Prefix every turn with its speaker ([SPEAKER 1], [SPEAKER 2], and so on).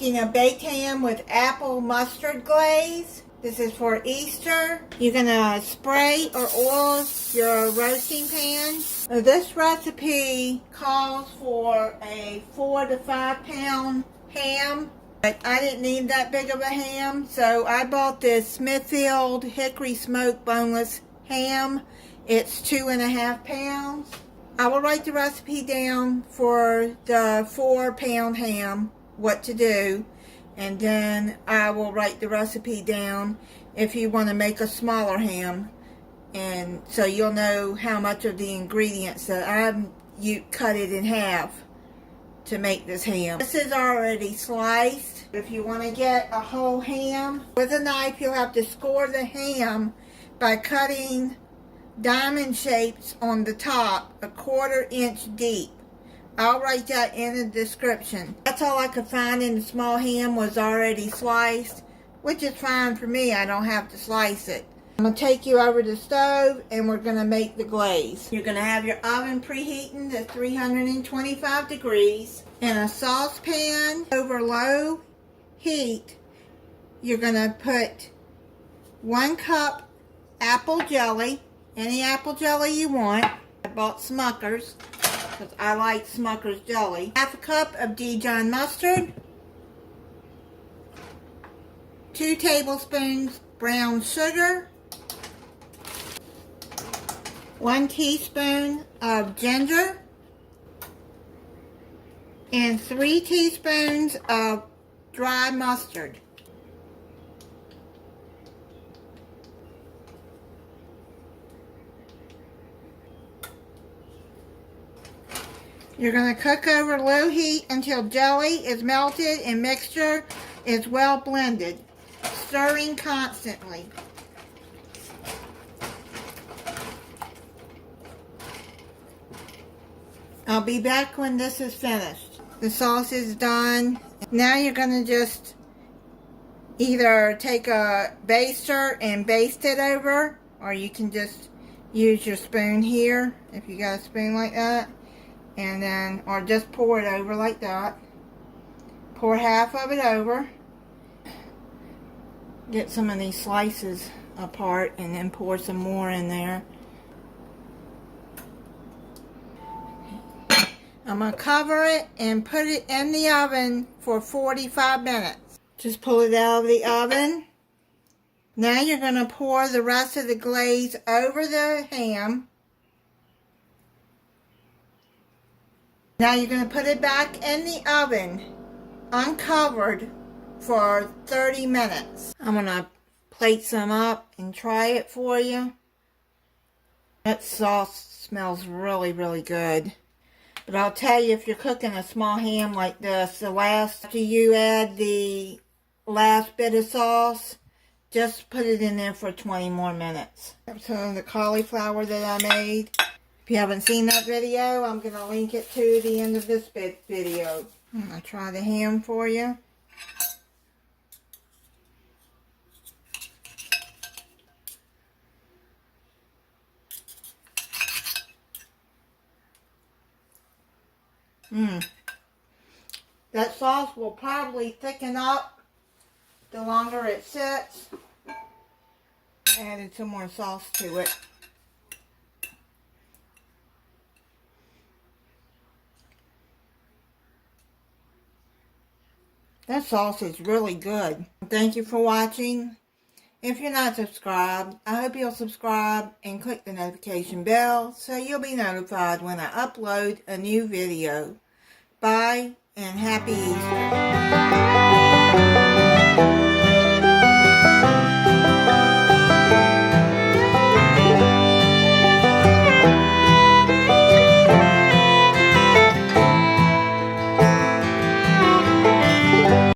[SPEAKER 1] making a baked ham with apple mustard glaze. This is for Easter. You're going to spray or oil your roasting pan. Now, this recipe calls for a 4 to 5 pound ham. But I didn't need that big of a ham, so I bought this Smithfield Hickory Smoked Boneless ham. It's 2.5 pounds. I will write the recipe down for the 4 pound ham, what to do, and then I will write the recipe down if you want to make a smaller ham, and so you'll know how much of the ingredients that you cut it in half to make this ham. This is already sliced. If you want to get a whole ham with a knife, you'll have to score the ham by cutting diamond shapes on the top, a 1/4 inch deep. I'll write that in the description. That's all I could find in the small ham was already sliced, which is fine for me. I don't have to slice it. I'm going to take you over to the stove and we're going to make the glaze. You're going to have your oven preheating to 325 degrees. In a saucepan over low heat, you're going to put 1 cup apple jelly, any apple jelly you want. I bought Smucker's because I like Smucker's jelly. 1/2 cup of Dijon mustard. 2 tablespoons brown sugar. 1 teaspoon of ginger. And 3 teaspoons of dry mustard. You're going to cook over low heat until jelly is melted and mixture is well blended, stirring constantly. I'll be back when this is finished. The sauce is done. Now you're going to just either take a baster and baste it over, or you can just use your spoon here if you got a spoon like that. And then, or just pour it over like that. Pour half of it over. Get some of these slices apart and then pour some more in there. I'm going to cover it and put it in the oven for 45 minutes. Just pull it out of the oven. Now you're going to pour the rest of the glaze over the ham. Now you're going to put it back in the oven, uncovered, for 30 minutes. I'm going to plate some up and try it for you. That sauce smells really, really good. But I'll tell you, if you're cooking a small ham like this, after you add the last bit of sauce, just put it in there for 20 more minutes. So the cauliflower that I made. If you haven't seen that video, I'm going to link it to the end of this video. I'm going to try the ham for you. That sauce will probably thicken up the longer it sits. Added some more sauce to it. That sauce is really good. Thank you for watching. If you're not subscribed, I hope you'll subscribe and click the notification bell so you'll be notified when I upload a new video. Bye and happy Easter.